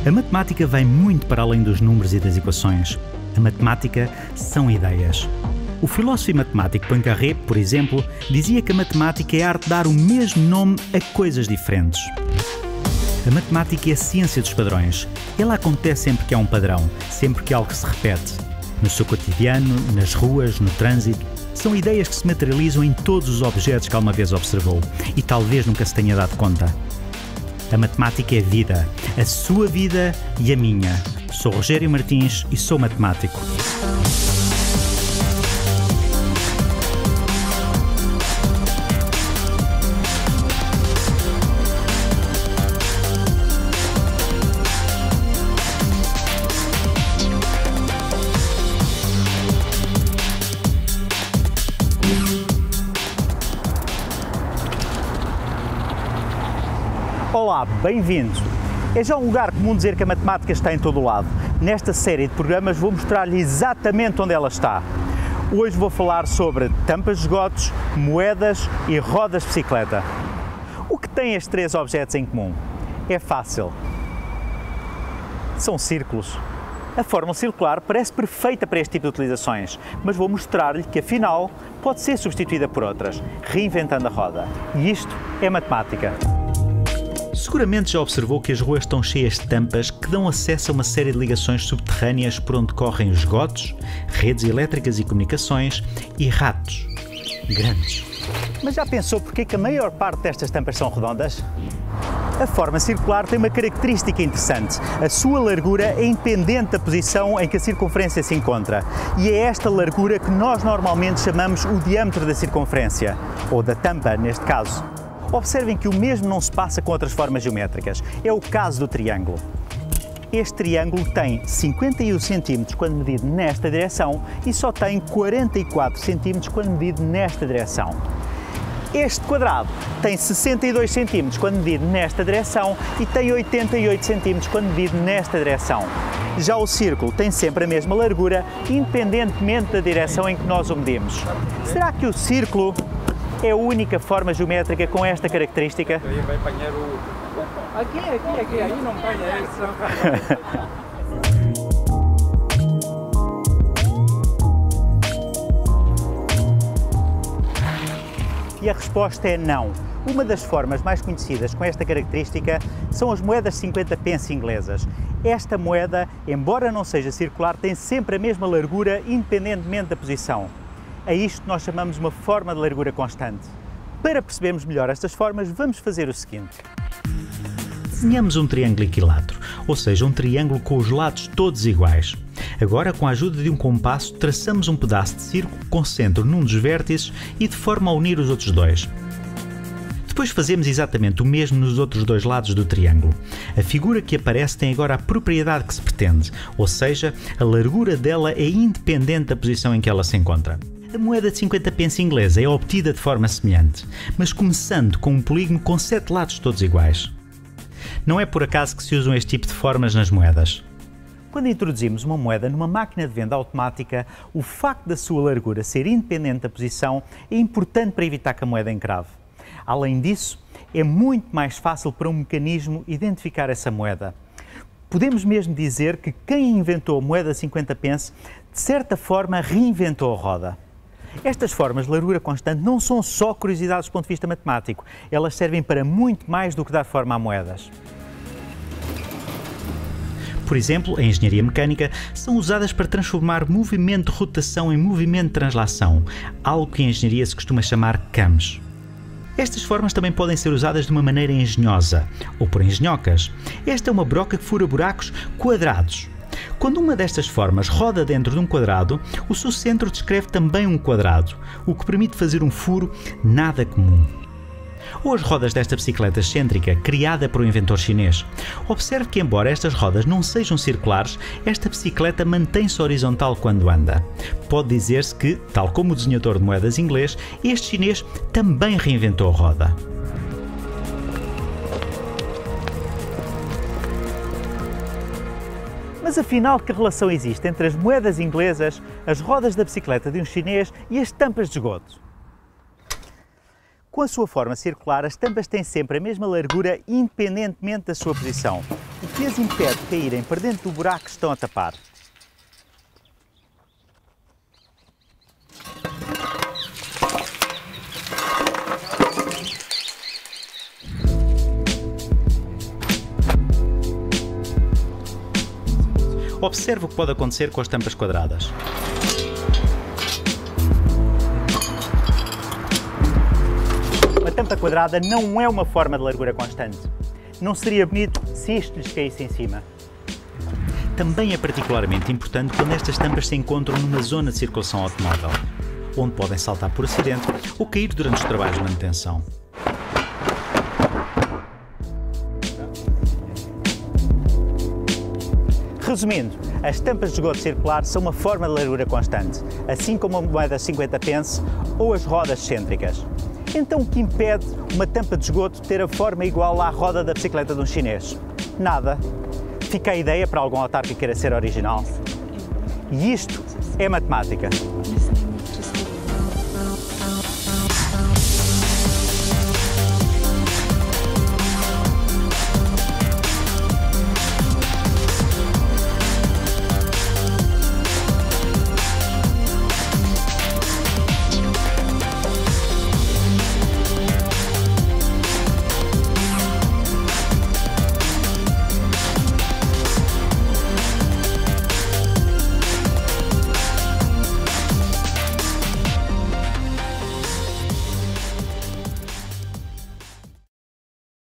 A matemática vai muito para além dos números e das equações. A matemática são ideias. O filósofo e matemático Poincaré, por exemplo, dizia que a matemática é a arte de dar o mesmo nome a coisas diferentes. A matemática é a ciência dos padrões. Ela acontece sempre que há um padrão, sempre que há algo que se repete. No seu cotidiano, nas ruas, no trânsito. São ideias que se materializam em todos os objetos que alguma vez observou e talvez nunca se tenha dado conta. A matemática é vida, a sua vida e a minha. Sou Rogério Martins e sou matemático. Olá, bem-vindos! É já um lugar comum dizer que a matemática está em todo o lado. Nesta série de programas vou mostrar-lhe exatamente onde ela está. Hoje vou falar sobre tampas de esgotos, moedas e rodas de bicicleta. O que têm estes três objetos em comum? É fácil. São círculos. A fórmula circular parece perfeita para este tipo de utilizações, mas vou mostrar-lhe que afinal pode ser substituída por outras, reinventando a roda. E isto é matemática. Seguramente já observou que as ruas estão cheias de tampas que dão acesso a uma série de ligações subterrâneas por onde correm esgotos, redes elétricas e comunicações e ratos grandes. Mas já pensou porque que a maior parte destas tampas são redondas? A forma circular tem uma característica interessante. A sua largura é independente da posição em que a circunferência se encontra. E é esta largura que nós normalmente chamamos o diâmetro da circunferência, ou da tampa neste caso. Observem que o mesmo não se passa com outras formas geométricas. É o caso do triângulo. Este triângulo tem 51 cm quando medido nesta direção e só tem 44 cm quando medido nesta direção. Este quadrado tem 62 cm quando medido nesta direção e tem 88 cm quando medido nesta direção. Já o círculo tem sempre a mesma largura, independentemente da direção em que nós o medimos. Será que o círculo é a única forma geométrica com esta característica? Vai apanhar o... Aqui, aí não apanha isso. E a resposta é não. Uma das formas mais conhecidas com esta característica são as moedas 50 pence inglesas. Esta moeda, embora não seja circular, tem sempre a mesma largura, independentemente da posição. A isto nós chamamos uma forma de largura constante. Para percebermos melhor estas formas, vamos fazer o seguinte. Desenhamos um triângulo equilátero, ou seja, um triângulo com os lados todos iguais. Agora, com a ajuda de um compasso, traçamos um pedaço de círculo com centro num dos vértices e de forma a unir os outros dois. Depois fazemos exatamente o mesmo nos outros dois lados do triângulo. A figura que aparece tem agora a propriedade que se pretende, ou seja, a largura dela é independente da posição em que ela se encontra. A moeda de 50 pence inglesa é obtida de forma semelhante, mas começando com um polígono com 7 lados todos iguais. Não é por acaso que se usam este tipo de formas nas moedas. Quando introduzimos uma moeda numa máquina de venda automática, o facto da sua largura ser independente da posição é importante para evitar que a moeda encrave. Além disso, é muito mais fácil para um mecanismo identificar essa moeda. Podemos mesmo dizer que quem inventou a moeda 50 pence, de certa forma, reinventou a roda. Estas formas de largura constante não são só curiosidades do ponto de vista matemático, elas servem para muito mais do que dar forma a moedas. Por exemplo, em engenharia mecânica, são usadas para transformar movimento de rotação em movimento de translação, algo que em engenharia se costuma chamar cames. Estas formas também podem ser usadas de uma maneira engenhosa, ou por engenhocas. Esta é uma broca que fura buracos quadrados. Quando uma destas formas roda dentro de um quadrado, o seu centro descreve também um quadrado, o que permite fazer um furo nada comum. Ou as rodas desta bicicleta excêntrica, criada por um inventor chinês. Observe que, embora estas rodas não sejam circulares, esta bicicleta mantém-se horizontal quando anda. Pode dizer-se que, tal como o desenhador de moedas inglês, este chinês também reinventou a roda. Mas afinal, que relação existe entre as moedas inglesas, as rodas da bicicleta de um chinês e as tampas de esgoto? Com a sua forma circular, as tampas têm sempre a mesma largura independentemente da sua posição, o que as impede de caírem para dentro do buraco que estão a tapar. Observe o que pode acontecer com as tampas quadradas. Uma tampa quadrada não é uma forma de largura constante. Não seria bonito se isto lhes caísse em cima. Também é particularmente importante quando estas tampas se encontram numa zona de circulação automóvel, onde podem saltar por acidente ou cair durante os trabalhos de manutenção. Resumindo, as tampas de esgoto circular são uma forma de largura constante, assim como a moeda 50 pence ou as rodas cêntricas. Então o que impede uma tampa de esgoto ter a forma igual à roda da bicicleta de um chinês? Nada. Fica a ideia para algum autarca que queira ser original. E isto é matemática.